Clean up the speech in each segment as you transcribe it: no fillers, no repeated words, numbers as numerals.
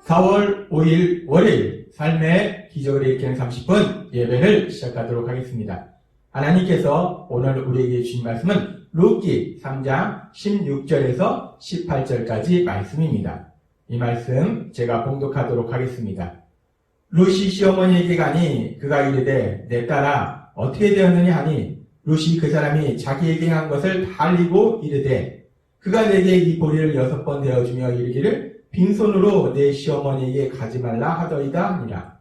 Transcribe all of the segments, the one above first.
4월 5일 월요일 삶의 기적을 일으키는 30분 예배를 시작하도록 하겠습니다. 하나님께서 오늘 우리에게 주신 말씀은 룻기 3장 16절에서 18절까지 말씀입니다. 이 말씀 제가 봉독하도록 하겠습니다. 룻이 시어머니에게 가니 그가 이르되 내 딸아 어떻게 되었느냐 하니 룻이 그 사람이 자기에게 한 것을 다 알리고 이르되 그가 내게 이 보리를 6번 되어주며 이르기를 빈손으로 내 시어머니에게 가지 말라 하더이다 하니라.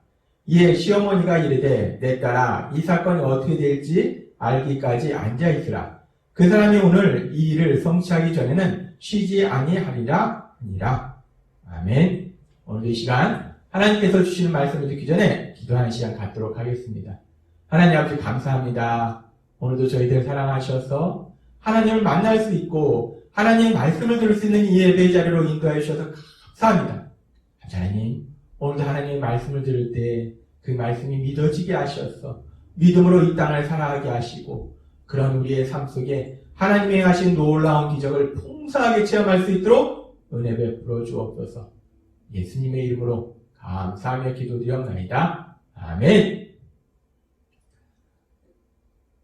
이에 시어머니가 이르되 내 딸아 이 사건이 어떻게 될지 알기까지 앉아있으라. 그 사람이 오늘 이 일을 성취하기 전에는 쉬지 아니하리라 하니라. 아멘. 오늘 이 시간 하나님께서 주시는 말씀을 듣기 전에 기도하는 시간 갖도록 하겠습니다. 하나님 아버지 감사합니다. 오늘도 저희들 사랑하셔서 하나님을 만날 수 있고 하나님의 말씀을 들을 수 있는 이 예배 자리로 인도하여 주셔서 감사합니다. 하나님, 오늘도 하나님의 말씀을 들을 때 그 말씀이 믿어지게 하셔서 믿음으로 이 땅을 살아가게 하시고 그런 우리의 삶 속에 하나님의 하신 놀라운 기적을 풍성하게 체험할 수 있도록 은혜 베풀어 주옵소서. 예수님의 이름으로 감사하며 기도드렸나이다. 아멘.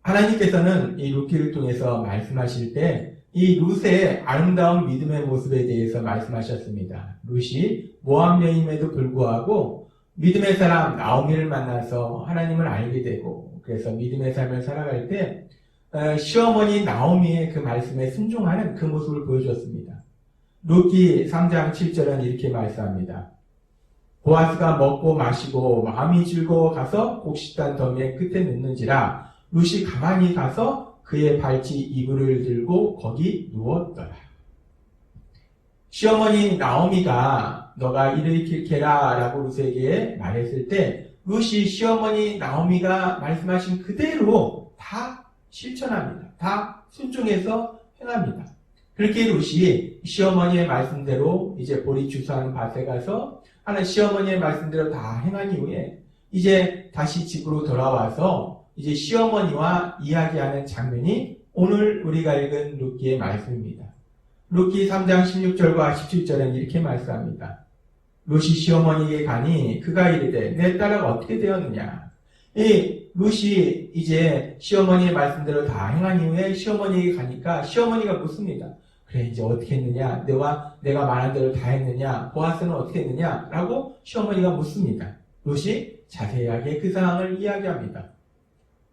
하나님께서는 이 룻기를 통해서 말씀하실 때 이 룻의 아름다운 믿음의 모습에 대해서 말씀하셨습니다. 룻이 모압 여인임에도 불구하고 믿음의 사람 나오미를 만나서 하나님을 알게 되고 그래서 믿음의 삶을 살아갈 때 시어머니 나오미의 그 말씀에 순종하는 그 모습을 보여줬습니다. 룻기 3장 7절은 이렇게 말씀합니다. 보아스가 먹고 마시고 마음이 즐거워 가서 곡식단 더미의 끝에 눕는지라 룻이 가만히 가서 그의 발치 이불을 들고 거기 누웠더라. 시어머니 나오미가 너가 일을 일으키라 라고 룻에게 말했을 때 룻이 시어머니 나오미가 말씀하신 그대로 다 실천합니다. 다 순종해서 행합니다. 그렇게 룻이 시어머니의 말씀대로 이제 보리 추수하는 밭에 가서 하는 시어머니의 말씀대로 다 행한 이후에 이제 다시 집으로 돌아와서 이제 시어머니와 이야기하는 장면이 오늘 우리가 읽은 룻기의 말씀입니다. 룻기 3장 16절과 17절은 이렇게 말씀합니다. 룻이 시어머니에게 가니 그가 이르되 내 딸아 어떻게 되었느냐. 이 룻이 이제 시어머니의 말씀대로 다 행한 이후에 시어머니에게 가니까 시어머니가 묻습니다. 그래 이제 어떻게 했느냐? 내가 말한 대로 다 했느냐? 보아스는 어떻게 했느냐? 라고 시어머니가 묻습니다. 룻이 자세하게 그 상황을 이야기합니다.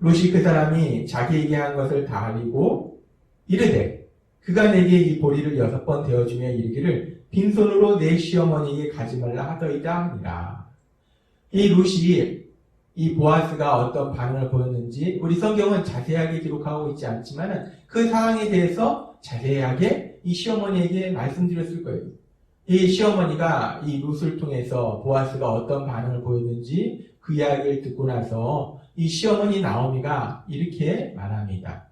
룻이 그 사람이 자기에게 한 것을 다 알리고 이르되 그가 내게 이 보리를 6번 되어주며 이르기를 빈손으로 내 시어머니에게 가지 말라 하더이다 하니라. 이 룻이 이 보아스가 어떤 반응을 보였는지 우리 성경은 자세하게 기록하고 있지 않지만 그 상황에 대해서 자세하게 이 시어머니에게 말씀드렸을 거예요. 이 시어머니가 이 룻을 통해서 보아스가 어떤 반응을 보였는지 그 이야기를 듣고 나서 이 시어머니 나오미가 이렇게 말합니다.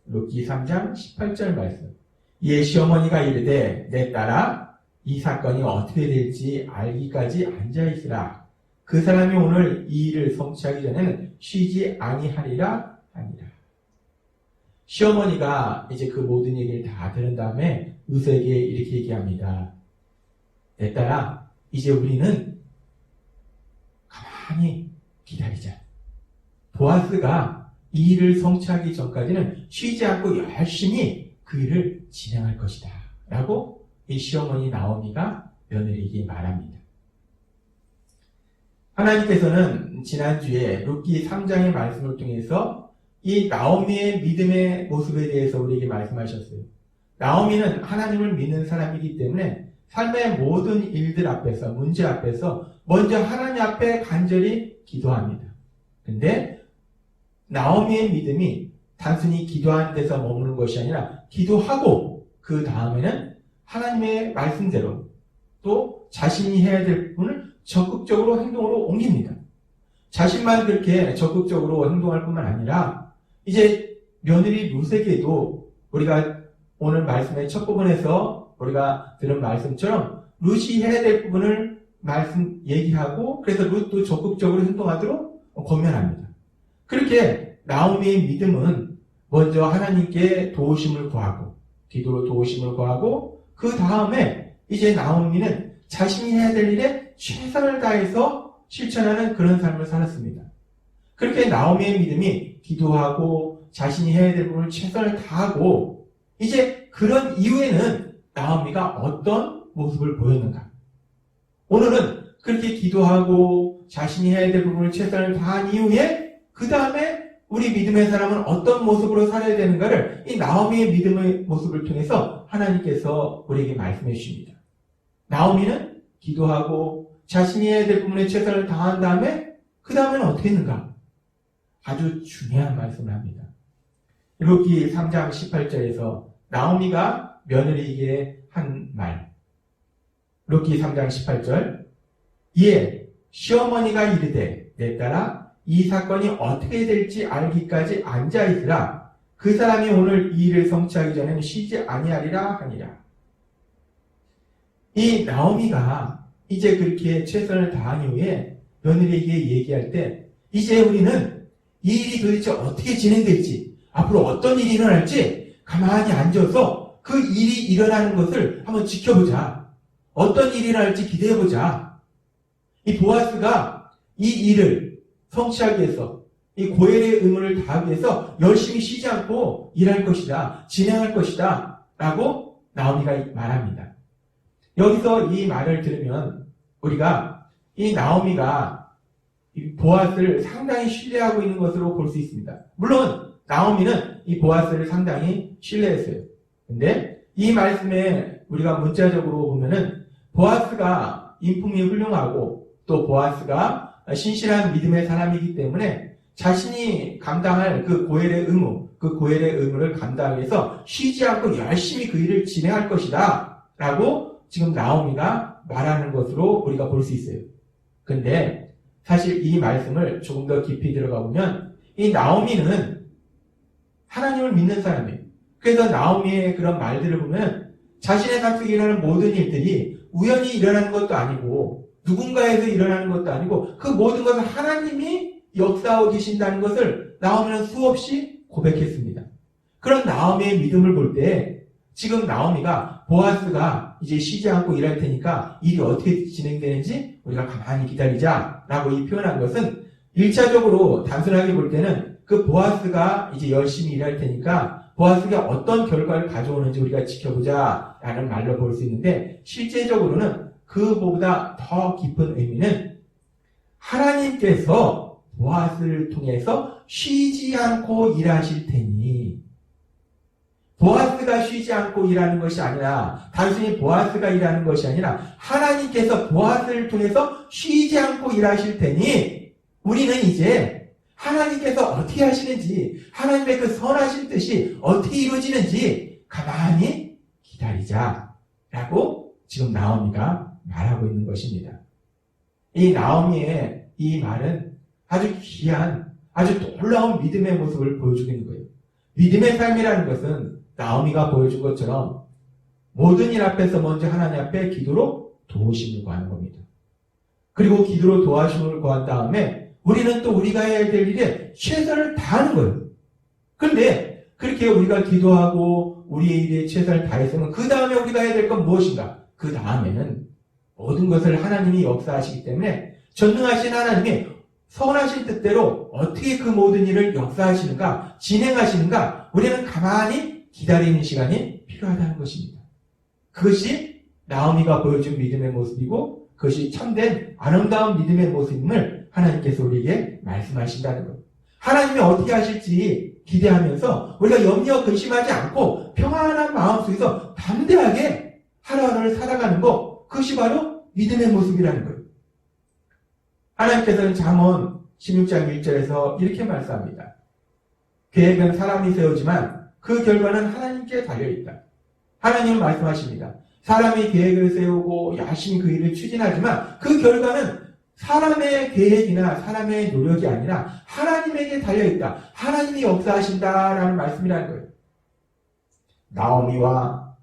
룻기 3장 18절 말씀. 이에 시어머니가 이르되 내 딸아 이 사건이 어떻게 될지 알기까지 앉아있으라. 그 사람이 오늘 이 일을 성취하기 전에는 쉬지 아니하리라 하니라. 시어머니가 이제 그 모든 얘기를 다 들은 다음에 룻에게 이렇게 얘기합니다. 내 딸아 이제 우리는 가만히 기다리자. 보아스가 이 일을 성취하기 전까지는 쉬지 않고 열심히 그 일을 진행할 것이다. 라고 이 시어머니 나오미가 며느리에게 말합니다. 하나님께서는 지난주에 룻기 3장의 말씀을 통해서 이 나오미의 믿음의 모습에 대해서 우리에게 말씀하셨어요. 나오미는 하나님을 믿는 사람이기 때문에 삶의 모든 일들 앞에서, 문제 앞에서 먼저 하나님 앞에 간절히 기도합니다. 근데 나오미의 믿음이 단순히 기도하는 데서 머무는 것이 아니라 기도하고 그 다음에는 하나님의 말씀대로 또 자신이 해야 될 부분을 적극적으로 행동으로 옮깁니다. 자신만 그렇게 적극적으로 행동할 뿐만 아니라 이제 며느리 룻에게도 우리가 오늘 말씀의 첫 부분에서 우리가 들은 말씀처럼 룻이 해야 될 부분을 얘기하고 그래서 룻도 적극적으로 행동하도록 권면합니다. 그렇게 나오미의 믿음은 먼저 하나님께 도우심을 구하고 기도로 도우심을 구하고 그 다음에 이제 나오미는 자신이 해야 될 일에 최선을 다해서 실천하는 그런 삶을 살았습니다. 그렇게 나오미의 믿음이 기도하고 자신이 해야 될 부분을 최선을 다하고 이제 그런 이후에는 나오미가 어떤 모습을 보였는가? 오늘은 그렇게 기도하고 자신이 해야 될 부분을 최선을 다한 이후에 그 다음에 우리 믿음의 사람은 어떤 모습으로 살아야 되는가를 이 나오미의 믿음의 모습을 통해서 하나님께서 우리에게 말씀해 주십니다. 나오미는 기도하고 자신이 해야 될 부분에 최선을 다한 다음에 그 다음에는 어떻게 했는가? 아주 중요한 말씀을 합니다. 룻기 3장 18절에서 나오미가 며느리에게 한 말. 룻기 3장 18절. 이에 시어머니가 이르되 내 딸아 이 사건이 어떻게 될지 알기까지 앉아있으라. 그 사람이 오늘 이 일을 성취하기 전에는 쉬지 아니하리라 하니라. 이 나오미가 이제 그렇게 최선을 다한 이후에 며느리에게 얘기할 때 이제 우리는 이 일이 도대체 어떻게 진행될지 앞으로 어떤 일이 일어날지 가만히 앉아서 그 일이 일어나는 것을 한번 지켜보자. 어떤 일이 일어날지 기대해보자. 이 보아스가 이 일을 성취하기 위해서 이 고엘의 의무를 다하기 위해서 열심히 쉬지 않고 일할 것이다. 진행할 것이다. 라고 나오미가 말합니다. 여기서 이 말을 들으면 우리가 이 나오미가 이 보아스를 상당히 신뢰하고 있는 것으로 볼 수 있습니다. 물론 나오미는 이 보아스를 상당히 신뢰했어요. 근데 이 말씀에 우리가 문자적으로 보면은 보아스가 인품이 훌륭하고 또 보아스가 신실한 믿음의 사람이기 때문에 자신이 감당할 그 고엘의 의무, 그 고엘의 의무를 감당하기 위해서 쉬지 않고 열심히 그 일을 진행할 것이다. 라고 지금 나오미가 말하는 것으로 우리가 볼 수 있어요. 근데 사실 이 말씀을 조금 더 깊이 들어가 보면 이 나오미는 하나님을 믿는 사람이에요. 그래서 나오미의 그런 말들을 보면 자신의 삶 속에 일어나는 모든 일들이 우연히 일어나는 것도 아니고 누군가에서 일어나는 것도 아니고 그 모든 것을 하나님이 역사하고 계신다는 것을 나오미는 수없이 고백했습니다. 그런 나오미의 믿음을 볼 때 지금 나오미가 보아스가 이제 쉬지 않고 일할 테니까 일이 어떻게 진행되는지 우리가 가만히 기다리자라고 이 표현한 것은 1차적으로 단순하게 볼 때는 그 보아스가 이제 열심히 일할 테니까 보아스가 어떤 결과를 가져오는지 우리가 지켜보자라는 말로 볼 수 있는데 실제적으로는 그보다 더 깊은 의미는 하나님께서 보아스를 통해서 쉬지 않고 일하실 테니 보아스가 쉬지 않고 일하는 것이 아니라 단순히 보아스가 일하는 것이 아니라 하나님께서 보아스를 통해서 쉬지 않고 일하실 테니 우리는 이제 하나님께서 어떻게 하시는지 하나님의 그 선하신 뜻이 어떻게 이루어지는지 가만히 기다리자라고 지금 나오미가 말하고 있는 것입니다. 이 나오미의 이 말은 아주 귀한 아주 놀라운 믿음의 모습을 보여주고 있는 거예요. 믿음의 삶이라는 것은 나오미가 보여준 것처럼 모든 일 앞에서 먼저 하나님 앞에 기도로 도우심을 구하는 겁니다. 그리고 기도로 도와심을 구한 다음에 우리는 또 우리가 해야 될 일에 최선을 다하는 거예요. 그런데 그렇게 우리가 기도하고 우리의 일에 최선을 다했으면 그 다음에 우리가 해야 될 건 무엇인가? 그 다음에는 모든 것을 하나님이 역사하시기 때문에 전능하신 하나님이 선하신 뜻대로 어떻게 그 모든 일을 역사하시는가, 진행하시는가 우리는 가만히 기다리는 시간이 필요하다는 것입니다. 그것이 나오미가 보여준 믿음의 모습이고 그것이 참된 아름다운 믿음의 모습임을 하나님께서 우리에게 말씀하신다는 것. 하나님이 어떻게 하실지 기대하면서 우리가 염려 근심하지 않고 평안한 마음 속에서 담대하게 하루하루를 살아가는 것, 그것이 바로 믿음의 모습이라는 거예요. 하나님께서는 잠언 16장 1절에서 이렇게 말씀합니다. 계획은 사람이 세우지만 그 결과는 하나님께 달려있다. 하나님은 말씀하십니다. 사람이 계획을 세우고 열심히 그 일을 추진하지만 그 결과는 사람의 계획이나 사람의 노력이 아니라 하나님에게 달려있다. 하나님이 역사하신다라는 말씀이라는 거예요. 나오미와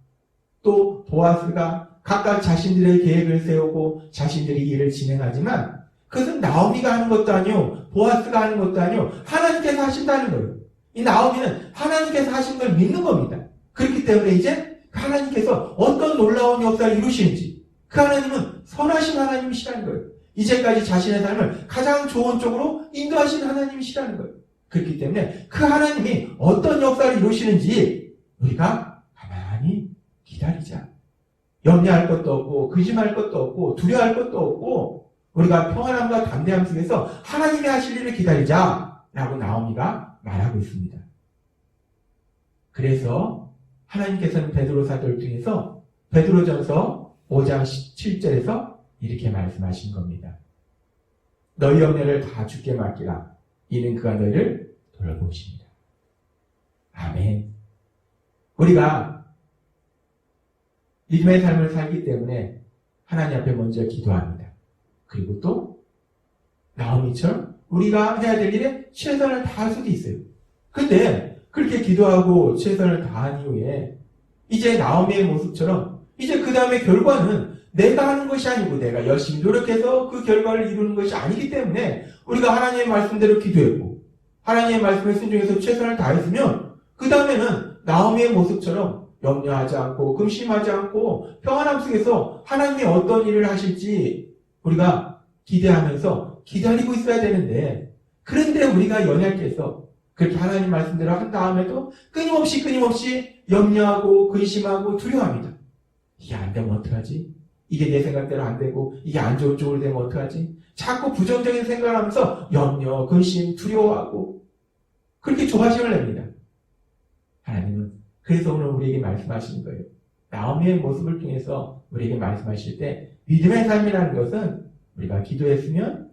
또 보아스가 각각 자신들의 계획을 세우고 자신들이 일을 진행하지만 그것은 나오미가 하는 것도 아니요 보아스가 하는 것도 아니요 하나님께서 하신다는 거예요. 이 나오미는 하나님께서 하신 걸 믿는 겁니다. 그렇기 때문에 이제 하나님께서 어떤 놀라운 역사를 이루시는지 그 하나님은 선하신 하나님이시라는 거예요. 이제까지 자신의 삶을 가장 좋은 쪽으로 인도하신 하나님이시라는 거예요. 그렇기 때문에 그 하나님이 어떤 역사를 이루시는지 우리가 가만히 기다리자. 염려할 것도 없고 근심할 것도 없고 두려워할 것도 없고 우리가 평안함과 담대함 속에서 하나님이 하실 일을 기다리자라고 나오미가 말하고 있습니다. 그래서 하나님께서는 베드로 사도를 통해서 베드로전서 5장 7절에서 이렇게 말씀하신 겁니다. 너희 염려를 다 주께 맡기라. 이는 그가 너희를 돌보십니다. 아멘. 우리가 믿음의 삶을 살기 때문에 하나님 앞에 먼저 기도합니다. 그리고 또 나오미처럼 우리가 해야 될 일에 최선을 다할 수도 있어요. 근데 그렇게 기도하고 최선을 다한 이후에 이제 나오미의 모습처럼 이제 그 다음에 결과는 내가 하는 것이 아니고 내가 열심히 노력해서 그 결과를 이루는 것이 아니기 때문에 우리가 하나님의 말씀대로 기도했고 하나님의 말씀에 순종해서 최선을 다했으면 그 다음에는 나오미의 모습처럼 염려하지 않고 근심하지 않고 평안함 속에서 하나님이 어떤 일을 하실지 우리가 기대하면서 기다리고 있어야 되는데 그런데 우리가 연약해서 그렇게 하나님 말씀대로 한 다음에도 끊임없이 염려하고 근심하고 두려워합니다. 이게 안 되면 어떡하지? 이게 내 생각대로 안 되고 이게 안 좋은 쪽으로 되면 어떡하지? 자꾸 부정적인 생각을 하면서 염려, 근심, 두려워하고 그렇게 조바심을 냅니다. 하나님은 그래서 오늘 우리에게 말씀하시는 거예요. 나오미의 모습을 통해서 우리에게 말씀하실 때 믿음의 삶이라는 것은 우리가 기도했으면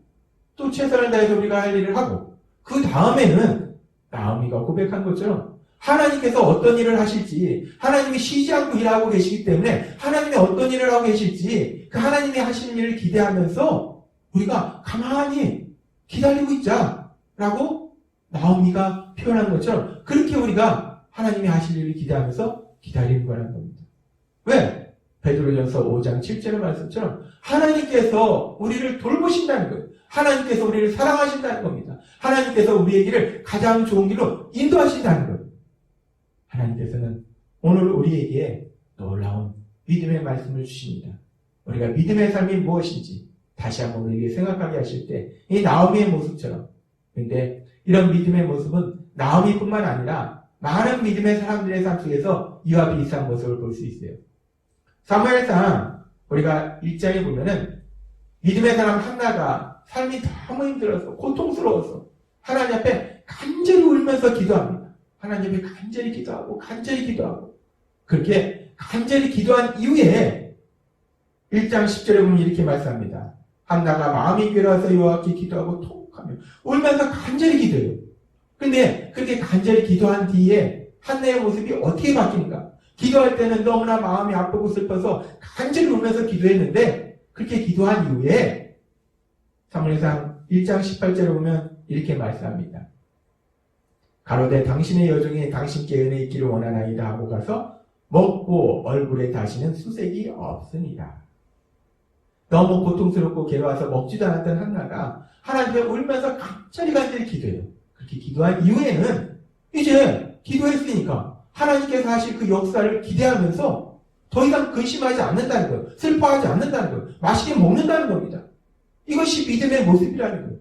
또 최선을 다해서 우리가 할 일을 하고 그 다음에는 나오미가 고백한 것처럼 하나님께서 어떤 일을 하실지 하나님이 쉬지 않고 일하고 계시기 때문에 하나님이 어떤 일을 하고 계실지 그 하나님이 하시는 일을 기대하면서 우리가 가만히 기다리고 있자라고 나오미가 표현한 것처럼 그렇게 우리가 하나님이 하실 일을 기대하면서 기다리는 거라는 겁니다. 왜? 베드로전서 5장 7절의 말씀처럼 하나님께서 우리를 돌보신다는 거예요. 하나님께서 우리를 사랑하신다는 겁니다. 하나님께서 우리의 길을 가장 좋은 길로 인도하신다는 거예요. 하나님께서는 오늘 우리에게 놀라운 믿음의 말씀을 주십니다. 우리가 믿음의 삶이 무엇인지 다시 한번 우리에게 생각하게 하실 때 이 나오미의 모습처럼 근데 이런 믿음의 모습은 나오미뿐만 아니라 많은 믿음의 사람들의 삶 속에서 이와 비슷한 모습을 볼 수 있어요. 사무엘상 우리가 1장에 보면은 믿음의 사람 한나가 삶이 너무 힘들어서 고통스러워서 하나님 앞에 간절히 울면서 기도합니다. 하나님 앞에 간절히 기도하고 그렇게 간절히 기도한 이후에 1장 10절에 보면 이렇게 말씀합니다. 한나가 마음이 괴로워서 여호와께 기도하고 통곡하며 울면서 간절히 기도해요. 근데 그렇게 간절히 기도한 뒤에 한나의 모습이 어떻게 바뀌는가? 기도할 때는 너무나 마음이 아프고 슬퍼서 간절히 울면서 기도했는데 그렇게 기도한 이후에 사무엘상 1장 18절에 보면 이렇게 말씀합니다. 가로되 당신의 여종이 당신께 은혜 있기를 원하나이다 하고 가서 먹고 얼굴에 다시는 수색이 없으니라. 너무 고통스럽고 괴로워서 먹지도 않았던 한나가 하나님께 울면서 간절히 기도해요. 그렇게 기도한 이후에는 이제 기도했으니까 하나님께서 하실 그 역사를 기대하면서 더 이상 근심하지 않는다는 거예요. 슬퍼하지 않는다는 거예요. 맛있게 먹는다는 겁니다. 이것이 믿음의 모습이라는 거예요.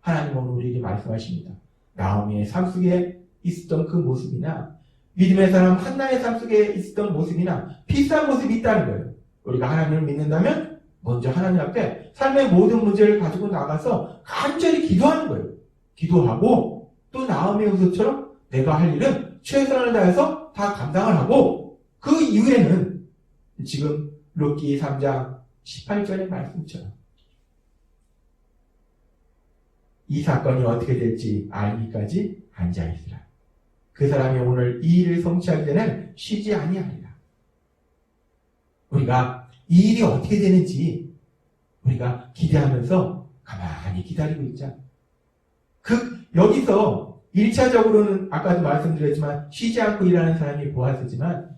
하나님은 오늘 우리에게 말씀하십니다. 나오미의 삶 속에 있었던 그 모습이나 믿음의 사람 한나의 삶 속에 있었던 모습이나 비슷한 모습이 있다는 거예요. 우리가 하나님을 믿는다면 먼저 하나님 앞에 삶의 모든 문제를 가지고 나가서 간절히 기도하는 거예요. 기도하고 또 나오미의 모습처럼 내가 할 일은 최선을 다해서 다 감당을 하고 그 이후에는 지금 룻기 3장 18절의 말씀처럼 이 사건이 어떻게 될지 알기까지 앉아있으라. 그 사람이 오늘 이 일을 성취하기 전에는 쉬지 아니하리라. 우리가 이 일이 어떻게 되는지 우리가 기대하면서 가만히 기다리고 있자. 여기서 1차적으로는 아까도 말씀드렸지만 쉬지 않고 일하는 사람이 보아스지만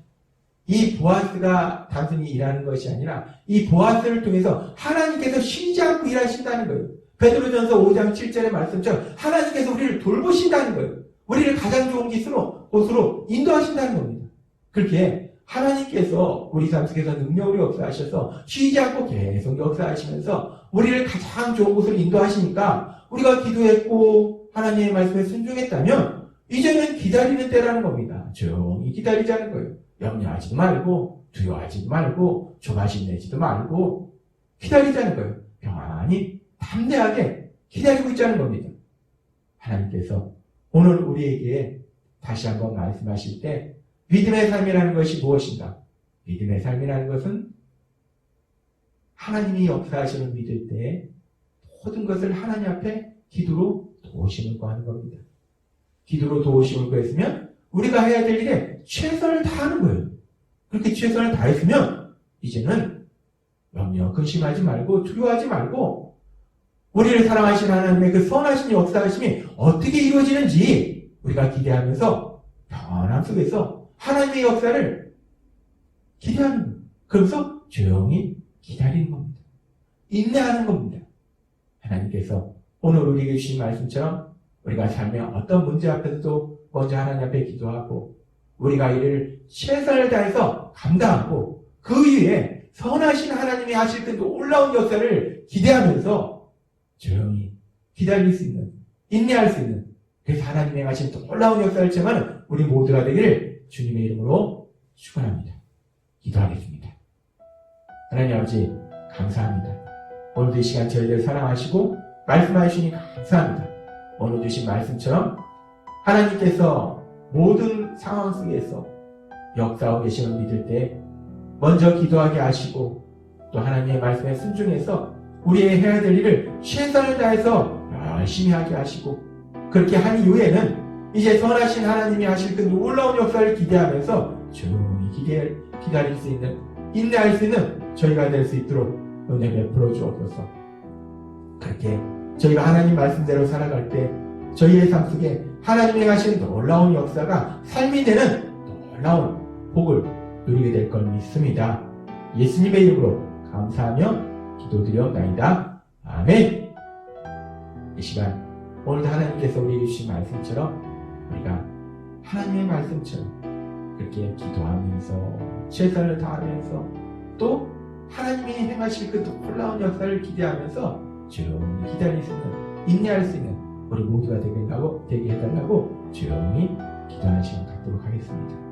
이 보아스가 단순히 일하는 것이 아니라 이 보아스를 통해서 하나님께서 쉬지 않고 일하신다는 거예요. 베드로전서 5장 7절의 말씀처럼 하나님께서 우리를 돌보신다는 거예요. 우리를 가장 좋은 곳으로 인도하신다는 겁니다. 그렇게 하나님께서 우리 삶 속에서 능력으로 역사하셔서 쉬지 않고 계속 역사하시면서 우리를 가장 좋은 곳으로 인도하시니까 우리가 기도했고 하나님의 말씀에 순종했다면 이제는 기다리는 때라는 겁니다. 조용히 기다리자는 거예요. 염려하지도 말고 두려워하지도 말고 조바심 내지도 말고 기다리자는 거예요. 평안히 담대하게 기다리고 있자는 겁니다. 하나님께서 오늘 우리에게 다시 한번 말씀하실 때 믿음의 삶이라는 것이 무엇인가? 믿음의 삶이라는 것은 하나님이 역사하시는 믿을 때 모든 것을 하나님 앞에 기도로 도우심을 구하는 겁니다. 기도로 도우심을 구했으면 우리가 해야 될 일에 최선을 다하는 거예요. 그렇게 최선을 다했으면 이제는 염려, 근심하지 말고 두려워하지 말고 우리를 사랑하시는 하나님의 그 선하신 역사하심이 어떻게 이루어지는지 우리가 기대하면서 평안함 속에서 하나님의 역사를 기대하는 거예요. 그러면서 조용히 기다리는 겁니다. 인내하는 겁니다. 하나님께서 오늘 우리에게 주신 말씀처럼 우리가 삶의 어떤 문제 앞에서도 먼저 하나님 앞에 기도하고 우리가 이를 최선을 다해서 감당하고 그 위에 선하신 하나님이 하실 그 놀라운 역사를 기대하면서 조용히 기다릴 수 있는, 인내할 수 있는, 그래서 하나님이 하신 놀라운 역사를 체험하는 우리 모두가 되기를 주님의 이름으로 축원합니다. 기도하겠습니다. 하나님 아버지 감사합니다. 오늘도 이 시간 저희를 사랑하시고 말씀하시니 감사합니다. 오늘 주신 말씀처럼 하나님께서 모든 상황 속에서 역사하고 계시는 믿을 때 먼저 기도하게 하시고 또 하나님의 말씀에 순종해서 우리의 해야 될 일을 최선을 다해서 열심히 하게 하시고 그렇게 한 이후에는 이제 선하신 하나님이 하실 그 놀라운 역사를 기대하면서 조용히 기다릴 수 있는, 인내할 수 있는 저희가 될 수 있도록 은혜 베풀어 주옵소서. 그렇게 저희가 하나님 말씀대로 살아갈 때 저희의 삶 속에 하나님이 하신 놀라운 역사가 삶이 되는 놀라운 복을 누리게 될 걸 믿습니다. 예수님의 이름으로 감사하며 기도드리옵나이다. 아멘. 이 시간 오늘도 하나님께서 우리에게 주신 말씀처럼 우리가 하나님의 말씀처럼 그렇게 기도하면서 최선을 다하면서 또 하나님이 행하실 그 놀라운 역사를 기대하면서 조용히 기다릴 수 있는, 인내할 수 있는 우리 모두가 되게 해달라고 조용히 기도하는 시간 갖도록 하겠습니다.